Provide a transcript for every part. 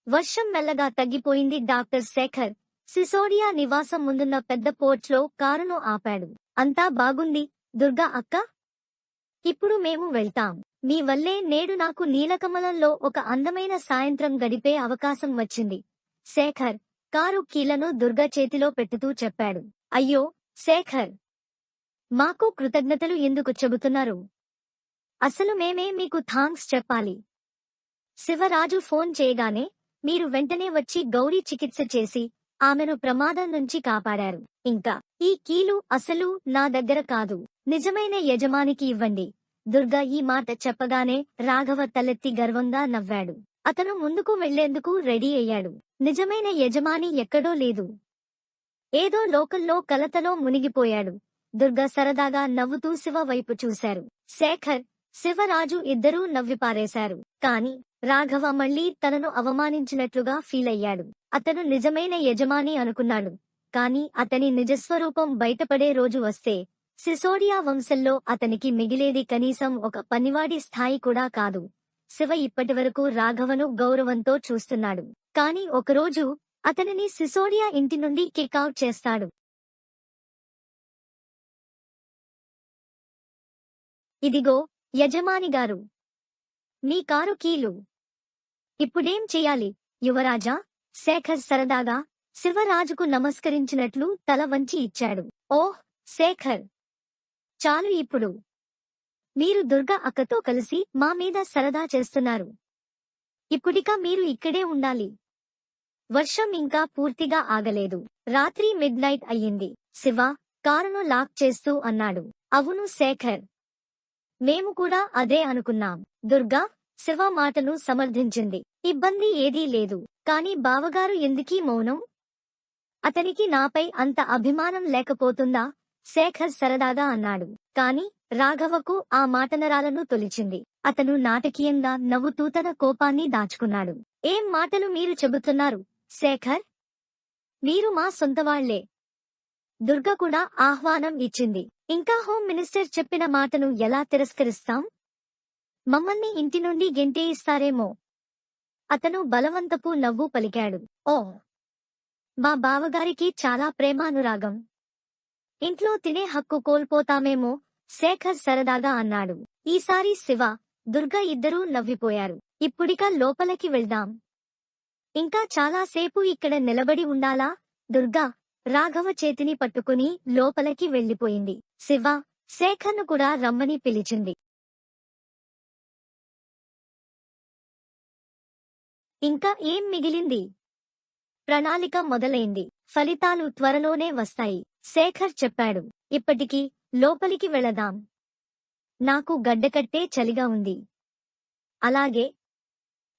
వర్షం మెల్లగా తగ్గిపోయింది. డాక్టర్ శేఖర్ సిసోడియా నివాసం ముందున్న పెద్ద పోర్చ్లో కారును ఆపాడు. అంతా బాగుంది దుర్గా అక్క. ఇప్పుడు మేము వెళ్తాం. మీ వల్లే నేడు నాకు నీలకమలంలో ఒక అందమైన సాయంత్రం గడిపే అవకాశం వచ్చింది. శేఖర్ కారు కీలను దుర్గా చేతిలో పెట్టుతూ చెప్పాడు. అయ్యో శేఖర్, మాకు కృతజ్ఞతలు ఎందుకు చెబుతున్నారు? అసలు మేమే మీకు థాంక్స్ చెప్పాలి. శివరాజు ఫోన్ చేయగానే మీరు వెంటనే వచ్చి గౌరీ చికిత్స చేసి ఆమెను ప్రమాదం నుంచి కాపాడారు. ఇంకా ఈ కీలు అసలు నా దగ్గర కాదు, నిజమైన యజమానికి ఇవ్వండి. దుర్గా ఈ మాట చెప్పగానే రాఘవ తలెత్తి గర్వంగా నవ్వాడు. అతను ముందుకు వెళ్లేందుకు రెడీ అయ్యాడు. నిజమైన యజమాని ఎక్కడో లేదు, ఏదో లోకల్లో కలతలో మునిగిపోయాడు. దుర్గా సరదాగా నవ్వుతూ శివ వైపు చూశారు. శేఖర్, శివరాజు ఇద్దరూ నవ్విపారేశారు. కాని రాఘవ మళ్లీ తనను అవమానించినట్లుగా ఫీలయ్యాడు. అతను నిజమైన యజమాని అనుకున్నాడు. కాని అతని నిజస్వరూపం బయటపడే రోజు వస్తే సిసోడియా వంశంలో అతనికి మిగిలేది కనీసం ఒక పనివాడి స్థాయి కూడా కాదు. శివ ఇప్పటివరకు రాఘవను గౌరవంతో చూస్తున్నాడు. కాని ఒకరోజు అతనిని సిసోడియా ఇంటి నుండి కిక్అవుట్ చేస్తాడు. ఇదిగో యజమానిగారు, మీ కారు కీలు. ఇప్పుడేం చెయ్యాలి యువరాజా? శేఖర్ సరదాగా శివరాజుకు నమస్కరించినట్లు తల వంచి ఇచ్చాడు. ఓహ్ శేఖర్, చాలు ఇప్పుడు. మీరు దుర్గా అక్కతో కలిసి మా మీద సరదా చేస్తున్నారు. ఇప్పుడిక మీరు ఇక్కడే ఉండాలి. వర్షం ఇంకా పూర్తిగా ఆగలేదు. రాత్రి మిడ్నైట్ అయ్యింది. శివ కారును లాక్ చేస్తూ అన్నాడు. అవును శేఖర్, మేము కూడా అదే అనుకున్నాం. దుర్గా శివ మాటను సమర్థించింది. ఇబ్బంది ఏదీ లేదు. కాని బావగారు ఎందుకీ మౌనం? అతనికి నాపై అంత అభిమానం లేకపోతుందా? శేఖర్ సరదాగా అన్నాడు. కాని రాఘవకు ఆ మాటనరాలను తొలిచింది. అతను నాటకీయంగా నవ్వుతూ తన కోపాన్ని దాచుకున్నాడు. ఏం మాటలు మీరు చెబుతున్నారు శేఖర్? మీరు మా సొంతవాళ్లే. దుర్గ కూడా ఆహ్వానం ఇచ్చింది. ఇంకా హోమ్ మినిస్టర్ చెప్పిన మాటను ఎలా తిరస్కరిస్తాం? మమ్మల్ని ఇంటి నుండి గెంటేయిస్తారేమో. అతను బలవంతపు నవ్వు పలికాడు. ఓ, మా బావగారికి చాలా ప్రేమానురాగం. ఇంట్లో తినే హక్కు కోల్పోతామేమో శేఖర్ సరదాగా అన్నాడు. ఈసారి శివ, దుర్గ ఇద్దరూ నవ్విపోయారు. ఇప్పుడిక లోపలికి వెళ్దాం. ఇంకా చాలాసేపు ఇక్కడ నిలబడి ఉండాలా? దుర్గా రాఘవ చేతిని పట్టుకుని లోపలికి వెళ్లిపోయింది. శివ శేఖర్ను కూడా రమ్మని పిలిచింది. ఇంకా ఏం మిగిలింది? ప్రణాళిక మొదలైంది. ఫలితాలు త్వరలోనే వస్తాయి శేఖర్ చెప్పాడు. ఇప్పటికీ లోపలికి వెళదాం. నాకు గడ్డకట్టే చలిగా ఉంది. అలాగే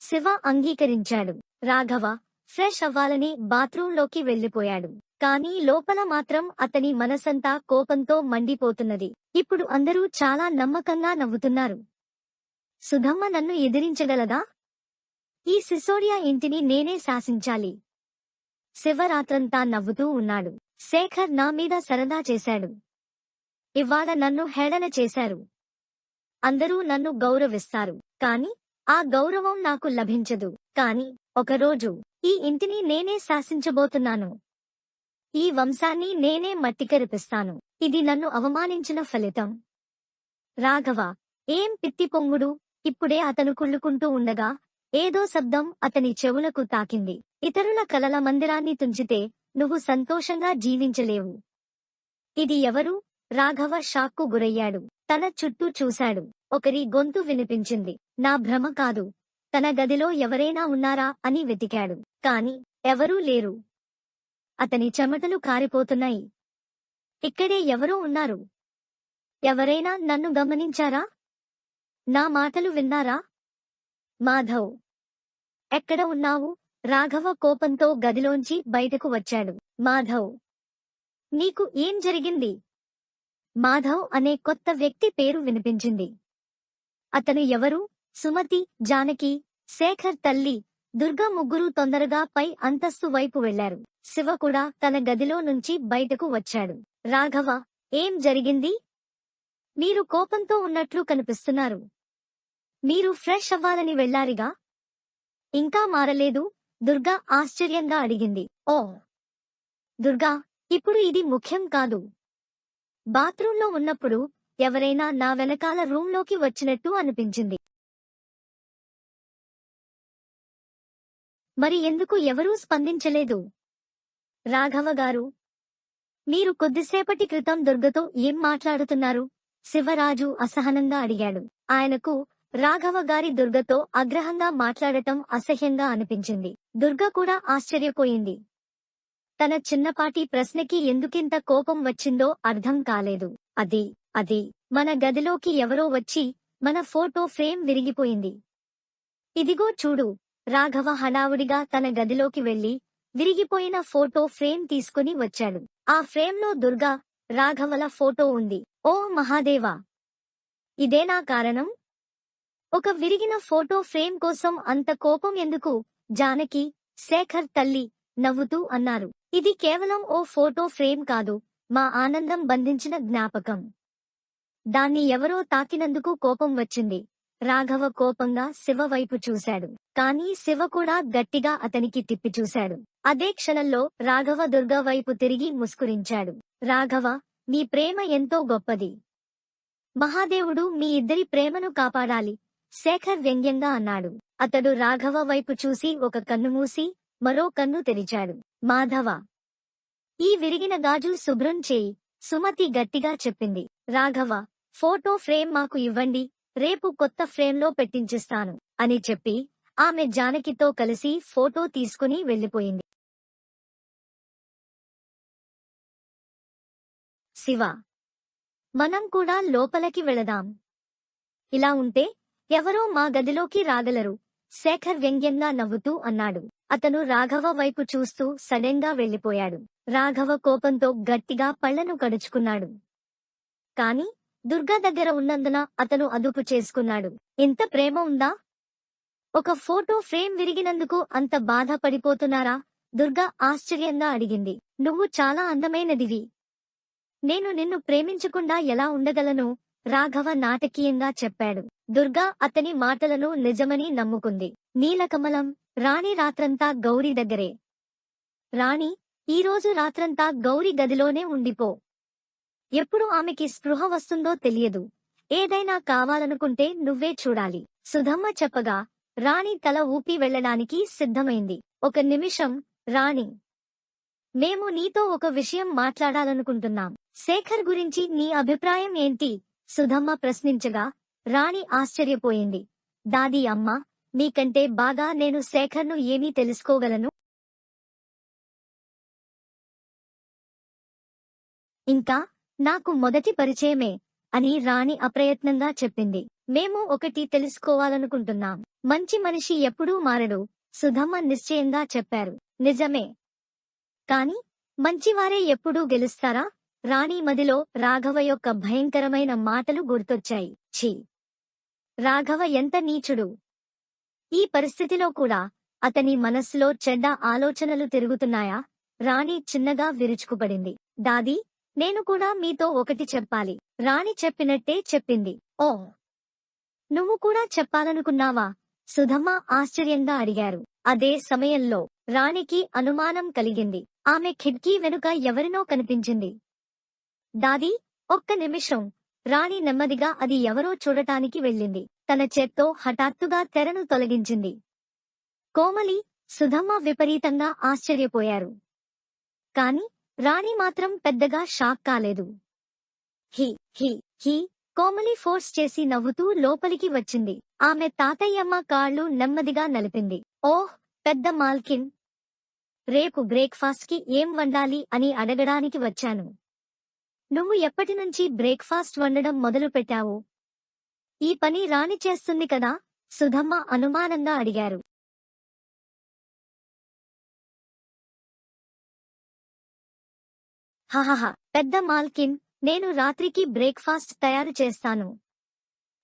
శివ అంగీకరించాడు. రాఘవ ఫ్రెష్ అవ్వాలని బాత్రూంలోకి వెళ్లిపోయాడు. కానీ లోపల మాత్రం అతని మనసంతా కోపంతో మండిపోతున్నది. ఇప్పుడు అందరూ చాలా నమ్మకంగా నవ్వుతున్నారు. సుధమ్మ నన్ను ఎదిరించగలదా? ఈ సిసోడియా ఇంటిని నేనే శాసించాలి. శివరాత్రంతా నవ్వుతూ ఉన్నాడు. శేఖర్ నా మీద సరదా చేశాడు. ఇవాళ నన్ను హేళన చేశారు. అందరూ నన్ను గౌరవిస్తారు. కాని ఆ గౌరవం నాకు లభించదు. కాని ఒకరోజు ఈ ఇంటిని నేనే శాసించబోతున్నాను. ఈ వంశాన్ని నేనే మట్టికరిపిస్తాను. ఇది నన్ను అవమానించిన ఫలితం. రాఘవ ఏం పిత్తి పొంగుడు? ఇప్పుడే అతను కుళ్ళుకుంటూ ఉండగా ఏదో శబ్దం అతని చెవులకు తాకింది. ఇతరుల కలల మందిరాన్ని తుంచితే నువ్వు సంతోషంగా జీవించలేవు. ఇది ఎవరు? రాఘవ షాక్కు గురయ్యాడు. తన చుట్టూ చూశాడు. ఒకరి గొంతు వినిపించింది. నా భ్రమ కాదు, తన గదిలో ఎవరైనా ఉన్నారా అని వెతికాడు. కాని ఎవరూ లేరు. అతని చెమటలు కారిపోతున్నాయి. ఇక్కడే ఎవరో ఉన్నారు. ఎవరైనా నన్ను గమనించారా? నా మాటలు విన్నారా? మాధవ్, ఎక్కడ ఉన్నావు? రాఘవ కోపంతో గదిలోంచి బయటకు వచ్చాడు. మాధవ్, నీకు ఏం జరిగింది? మాధవ్ అనే కొత్త వ్యక్తి పేరు వినిపించింది. అతను ఎవరు? సుమతి, జానకి, శేఖర్ తల్లి దుర్గా ముగ్గురూ తొందరగా పై అంతస్తు వైపు వెళ్లారు. శివ కూడా తన గదిలో నుంచి బయటకు వచ్చాడు. రాఘవ, ఏం జరిగింది? మీరు కోపంతో ఉన్నట్లు కనిపిస్తున్నారు. మీరు ఫ్రెష్ అవ్వాలని వెళ్లారిగా? ఇంకా మారలేదు? దుర్గా ఆశ్చర్యంగా అడిగింది. ఓ దుర్గా, ఇప్పుడు ఇది ముఖ్యం కాదు. బాత్రూంలో ఉన్నప్పుడు ఎవరైనా నా వెనకాల రూంలోకి వచ్చినట్టు అనిపించింది. మరి ఎందుకు ఎవరూ స్పందించలేదు? రాఘవగారు, మీరు కొద్దిసేపటి క్రితం దుర్గతో ఏం మాట్లాడుతున్నారు? శివరాజు అసహనంగా అడిగాడు. ఆయనకు రాఘవగారి దుర్గతో ఆగ్రహంగా మాట్లాడటం అసహ్యంగా అనిపించింది. దుర్గ కూడా ఆశ్చర్యపోయింది. తన చిన్నపాటి ప్రశ్నకి ఎందుకింత కోపం వచ్చిందో అర్థం కాలేదు. అది మన గదిలోకి ఎవరో వచ్చి మన ఫోటో ఫ్రేమ్ విరిగిపోయింది. ఇదిగో చూడు. రాఘవ హడావుడిగా తన గదిలోకి వెళ్లి విరిగిపోయిన ఫోటో ఫ్రేమ్ తీసుకుని వచ్చాడు. ఆ ఫ్రేమ్లో దుర్గా, రాఘవల ఫోటో ఉంది. ఓ మహాదేవా! ఇదేనా కారణం? ఒక విరిగిన ఫోటో ఫ్రేమ్ కోసం అంత కోపం ఎందుకు? జానకి, శేఖర్ తల్లి నవ్వుతూ అన్నారు. ఇది కేవలం ఓ ఫోటో ఫ్రేమ్ కాదు, మా ఆనందం బంధించిన జ్ఞాపకం. దాన్ని ఎవరో తాకినందుకు కోపం వచ్చింది. రాఘవ కోపంగా శివ వైపు చూశాడు. కానీ శివ కూడా గట్టిగా అతనికి తిప్పి చూశాడు. అదే క్షణంలో రాఘవ దుర్గా వైపు తిరిగి ముస్కురించాడు. రాఘవ, మీ ప్రేమ ఎంతో గొప్పది. మహాదేవుడు మీ ఇద్దరి ప్రేమను కాపాడాలి, శేఖర్ వ్యంగ్యంగా అన్నాడు. అతడు రాఘవ వైపు చూసి ఒక కన్ను మూసి మరో కన్ను తెరిచాడు. మాధవ, ఈ విరిగిన గాజు శుభ్రం చేయి, సుమతి గట్టిగా చెప్పింది. రాఘవ, ఫోటో ఫ్రేమ్ మాకు ఇవ్వండి, రేపు కొత్త ఫ్రేమ్లో పెట్టించిస్తాను అని చెప్పి ఆమె జానకితో కలిసి ఫోటో తీసుకుని వెళ్లిపోయింది. శివ, మనం కూడా లోపలికి వెళదాం. ఇలా ఉంటే ఎవరో మా గదిలోకి రాగలరు, శేఖర్ వ్యంగ్యంగా నవ్వుతూ అన్నాడు. అతను రాఘవ వైపు చూస్తూ సడెన్గా వెళ్లిపోయాడు. రాఘవ కోపంతో గట్టిగా పళ్లను కడుచుకున్నాడు. కాని దుర్గా దగ్గర ఉన్నందున అతను అదుపు చేసుకున్నాడు. ఇంత ప్రేమ ఉందా? ఒక ఫోటో ఫ్రేమ్ విరిగినందుకు అంత బాధపడిపోతున్నారా? దుర్గా ఆశ్చర్యంగా అడిగింది. నువ్వు చాలా అందమైనదివి. నేను నిన్ను ప్రేమించకుండా ఎలా ఉండగలను? రాఘవ నాటకీయంగా చెప్పాడు. దుర్గా అతని మాటలను నిజమని నమ్ముకుంది. నీలకమలం, రాణి రాత్రంతా గౌరీ దగ్గరే. రాణి, ఈరోజు రాత్రంతా గౌరీ గదిలోనే ఉండిపో. ఎప్పుడు ఆమెకి స్పృహ వస్తుందో తెలియదు. ఏదైనా కావాలనుకుంటే నువ్వే చూడాలి. సుధమ్మ చెప్పగా రాణి తల ఊపి వెళ్లడానికి సిద్ధమైంది. ఒక నిమిషం, రాణి. మేము నీతో ఒక విషయం మాట్లాడాలనుకుంటున్నాం. శేఖర్ గురించి నీ అభిప్రాయం ఏంటి? సుధమ్మ ప్రశ్నించగా రాణి ఆశ్చర్యపోయింది. దాదీ అమ్మా, మీకంటే బాగా నేను శేఖర్ను ఏమీ తెలుసుకోగలను? ఇంకా నాకు మొదటి పరిచయమే అని రాణి అప్రయత్నంగా చెప్పింది. మేము ఒకటి తెలుసుకోవాలనుకుంటున్నాం. మంచి మనిషి ఎప్పుడూ మారడు, సుధమ్మ నిశ్చయంగా చెప్పారు. నిజమే. కాని మంచివారే ఎప్పుడూ గెలుస్తారా? రాణి మదిలో రాఘవ యొక్క భయంకరమైన మాటలు గుర్తొచ్చాయి. ఛీ! రాఘవ ఎంత నీచుడు! ఈ పరిస్థితిలో కూడా అతని మనస్సులో చెడ్డ ఆలోచనలు తిరుగుతున్నాయా? రాణి చిన్నగా విరుచుకుపడింది. దాదీ, నేను కూడా మీతో ఒకటి చెప్పాలి. రాణి చెప్పినట్టే చెప్పింది. ఓ, నువ్వు కూడా చెప్పాలనుకున్నావా? సుధమ్మ ఆశ్చర్యంగా అడిగారు. అదే సమయంలో రాణికి అనుమానం కలిగింది. ఆమె కిటికీ వెనుక ఎవరినో కనిపించింది. దాదీ, ఒక్క నిమిషం. రాణి నెమ్మదిగా అది ఎవరో చూడటానికి వెళ్ళింది. తన చేత్తో హఠాత్తుగా తెరను తొలగించింది. కోమలి, సుధమ్మ విపరీతంగా ఆశ్చర్యపోయారు. కాని రాణి మాత్రం పెద్దగా షాక్ కాలేదు. హి హి హి కోమలి ఫోర్స్ చేసి నవ్వుతూ లోపలికి వచ్చింది. ఆమె తాతయ్యమ్మ కాళ్ళు నెమ్మదిగా నలిపింది. ఓహ్, పెద్ద మాల్కిన్, రేపు బ్రేక్ఫాస్ట్ కి ఏం వండాలి అని అడగడానికి వచ్చాను. నువ్వు ఎప్పటినుంచి బ్రేక్ఫాస్ట్ వండడం మొదలు పెట్టావు? ఈ పని రాణి చేస్తుంది కదా? సుధమ్మ అనుమానంగా అడిగారు. హహహ, పెద్ద మాల్కిన్, నేను రాత్రికి బ్రేక్ఫాస్ట్ తయారు చేస్తాను.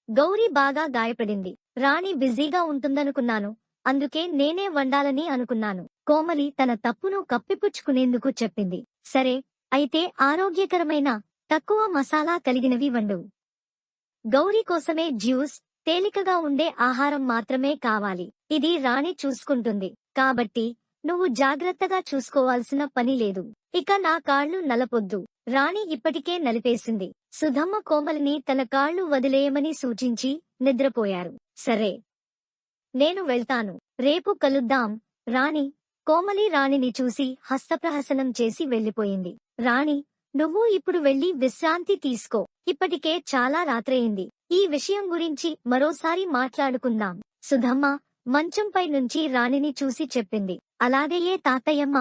గౌరీ బాగా గాయపడింది. రాణి బిజీగా ఉంటుందనుకున్నాను, అందుకే నేనే వండాలని అనుకున్నాను. కోమలి తన తప్పును కప్పిపుచ్చుకునేందుకు చెప్పింది. సరే, అయితే ఆరోగ్యకరమైన, తక్కువ మసాలా కలిగినవి వండు. గౌరీ కోసమే జ్యూస్, తేలికగా ఉండే ఆహారం మాత్రమే కావాలి. ఇది రాణి చూసుకుంటుంది. కాబట్టి నువ్వు జాగ్రత్తగా చూసుకోవాల్సిన పని లేదు. ఇక నా కాళ్ళు నలపొద్దు. రాణి ఇప్పటికే నలిపేసింది. సుధమ్మ కోమలిని తన కాళ్ళు వదిలేయమని సూచించి నిద్రపోయారు. సరే, నేను వెళ్తాను. రేపు కలుద్దాం. రాణి కోమలి రాణిని చూసి హస్తప్రహసనం చేసి వెళ్ళిపోయింది. రాణి, నువ్వు ఇప్పుడు వెళ్ళి విశ్రాంతి తీసుకో. ఇప్పటికే చాలా రాత్రయింది. ఈ విషయం గురించి మరోసారి మాట్లాడుకుందాం. సుధమ్మ మంచంపై నుంచి రాణిని చూసి చెప్పింది. అలాగేయే తాతయ్యమ్మ.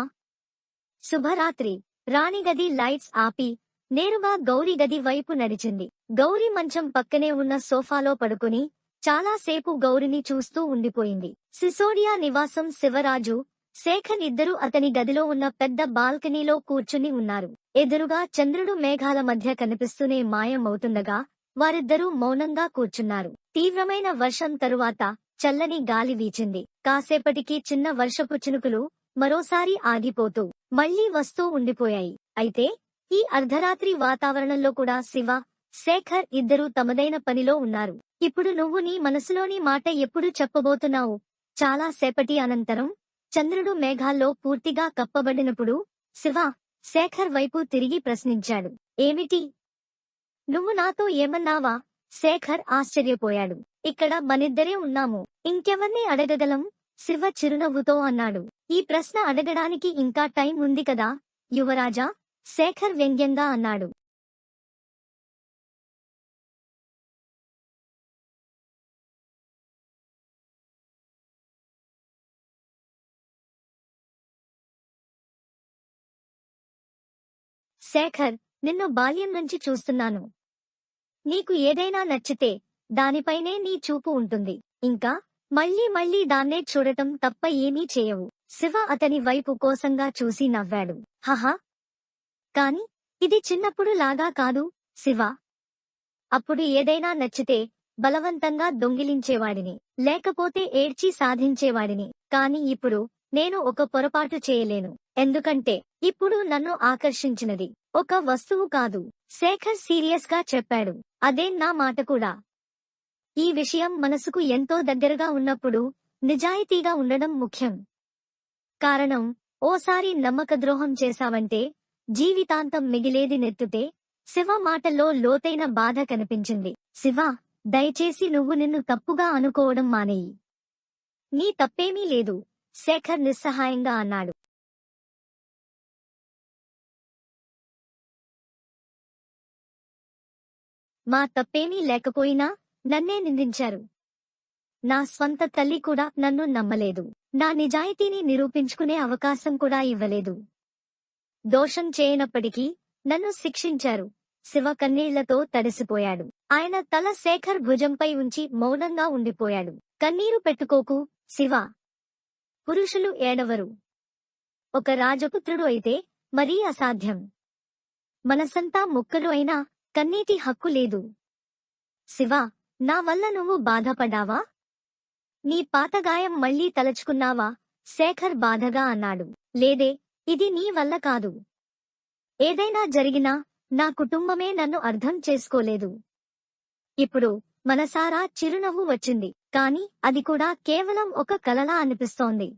శుభరాత్రి. రాణి గది లైట్స్ ఆపి నేరుగా గౌరీ గది వైపు నడిచింది. గౌరీ మంచం పక్కనే ఉన్న సోఫాలో పడుకుని చాలాసేపు గౌరిని చూస్తూ ఉండిపోయింది. సిసోడియా నివాసం శివరాజు, శేఖర్ ఇద్దరూ అతని గదిలో ఉన్న పెద్ద బాల్కనీలో కూర్చుని ఉన్నారు. ఎదురుగా చంద్రుడు మేఘాల మధ్య కనిపిస్తూనే మాయమవుతుండగా వారిద్దరూ మౌనంగా కూర్చున్నారు. తీవ్రమైన వర్షం తరువాత చల్లని గాలి వీచింది. కాసేపటికి చిన్న వర్షపు చినుకులు మరోసారి ఆగిపోతూ మళ్లీ వస్తూ ఉండిపోయాయి. అయితే ఈ అర్ధరాత్రి వాతావరణంలో కూడా శివ, శేఖర్ ఇద్దరూ తమదైన పనిలో ఉన్నారు. ఇప్పుడు నువ్వు నీ మనసులోని మాట ఎప్పుడు చెప్పబోతున్నావు? చాలా సేపటి అనంతరం చంద్రుడు మేఘాల్లో పూర్తిగా కప్పబడినప్పుడు శివ శేఖర్ వైపు తిరిగి ప్రశ్నించాడు. ఏమిటి? నువ్వు నాతో ఏమన్నావా? శేఖర్ ఆశ్చర్యపోయాడు. ఇక్కడ మనిద్దరే ఉన్నాము. ఇంకెవర్ని అడగగలం? శివ చిరునవ్వుతో అన్నాడు. ఈ ప్రశ్న అడగడానికి ఇంకా టైం ఉంది కదా యువరాజా, శేఖర్ వ్యంగ్యంగా అన్నాడు. శేఖర్, నిన్ను బాల్యం నుంచి చూస్తున్నాను. నీకు ఏదైనా నచ్చితే దానిపైనే నీ చూపు ఉంటుంది. ఇంకా మళ్లీ మళ్లీ దాన్నే చూడటం తప్ప ఏమీ చేయవు. శివ అతని వైపు కోసంగా చూసి నవ్వాడు. హహా, కాని ఇది చిన్నప్పుడు లాగా కాదు శివ. అప్పుడు ఏదైనా నచ్చితే బలవంతంగా దొంగిలించేవాడిని, లేకపోతే ఏడ్చి సాధించేవాడిని. కాని ఇప్పుడు నేను ఒక పొరపాటు చేయలేను. ఎందుకంటే ఇప్పుడు నన్ను ఆకర్షించినది ఒక వస్తువు కాదు. శేఖర్ సీరియస్ గా చెప్పాడు. అదే నా మాట కూడా. ఈ విషయం మనసుకు ఎంతో దగ్గరగా ఉన్నప్పుడు నిజాయితీగా ఉండడం ముఖ్యం. కారణం, ఓసారి నమ్మకద్రోహం చేశావంటే జీవితాంతం మిగిలేది నెత్తుతే. శివ మాటల్లో లోతైన బాధ కనిపించింది. శివ, దయచేసి నువ్వు నిన్ను తప్పుగా అనుకోవడం మానేయి. నీ తప్పేమీ లేదు, శేఖర్ నిస్సహాయంగా అన్నాడు. మా తప్పేమీ లేకపోయినా నన్నే నిందించారు. నా స్వంత తల్లి కూడా నన్ను నమ్మలేదు. నా నిజాయితీని నిరూపించుకునే అవకాశం కూడా ఇవ్వలేదు. దోషం చేయనప్పటికీ నన్ను శిక్షించారు. శివ కన్నీళ్లతో తడిసిపోయాడు. ఆయన తల శేఖర్ భుజంపై ఉంచి మౌనంగా ఉండిపోయాడు. కన్నీరు పెట్టుకోకు శివ. పురుషులు ఏడవరు. ఒక రాజపుత్రుడు అయితే మరీ అసాధ్యం. మనసంతా ముక్కలు అయినా కన్నీటి హక్కు లేదు. శివ, నా వల్ల నువ్వు బాధపడ్డావా? నీ పాతగాయం మళ్లీ తలచుకున్నావా? శేఖర్ బాధగా అన్నాడు. లేదే, ఇది నీ వల్ల కాదు. ఏదైనా జరిగినా నా కుటుంబమే నన్ను అర్థం చేసుకోలేదు. ఇప్పుడు మనసారా చిరునవ్వు వచ్చింది. కాని అది కూడా కేవలం ఒక కలలా అనిపిస్తోంది.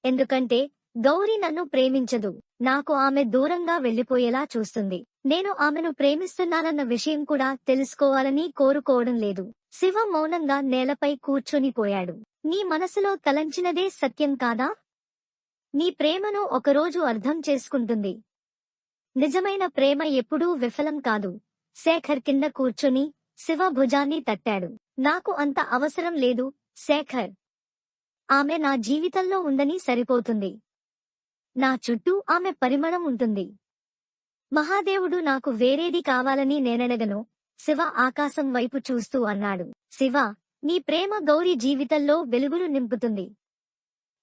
ఎందుకంటే గౌరీ నన్ను ప్రేమించదు. నాకు ఆమె దూరంగా వెళ్లిపోయేలా చూస్తుంది. నేను ఆమెను ప్రేమిస్తున్నానన్న విషయం కూడా తెలుసుకోవాలని కోరుకోవడం లేదు. శివ మౌనంగా నేలపై కూర్చొనిపోయాడు. నీ మనసులో తలంచినదే సత్యం కాదా? నీ ప్రేమను ఒకరోజు అర్థం చేసుకుంటుంది. నిజమైన ప్రేమ ఎప్పుడూ విఫలం కాదు. శేఖర్ కింద కూర్చొని శివ భుజాన్ని తట్టాడు. నాకు అంత అవసరం లేదు శేఖర్. ఆమె నా జీవితంలో ఉందని సరిపోతుంది. నా చుట్టూ ఆమె పరిమళం ఉంటుంది. మహాదేవుడు నాకు వేరేది కావాలని నేనడగను. శివ ఆకాశం వైపు చూస్తూ అన్నాడు. శివ, నీ ప్రేమ గౌరీ జీవితంలో వెలుగులు నింపుతుంది.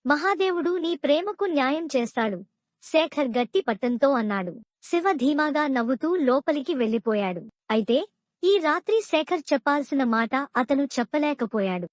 మహాదేవుడు నీ ప్రేమకు న్యాయం చేస్తాడు. శేఖర్ గట్టి పట్టంతో అన్నాడు. శివ ధీమాగా నవ్వుతూ లోపలికి వెళ్లిపోయాడు. అయితే ఈ రాత్రి శేఖర్ చెప్పాల్సిన మాట అతను చెప్పలేకపోయాడు.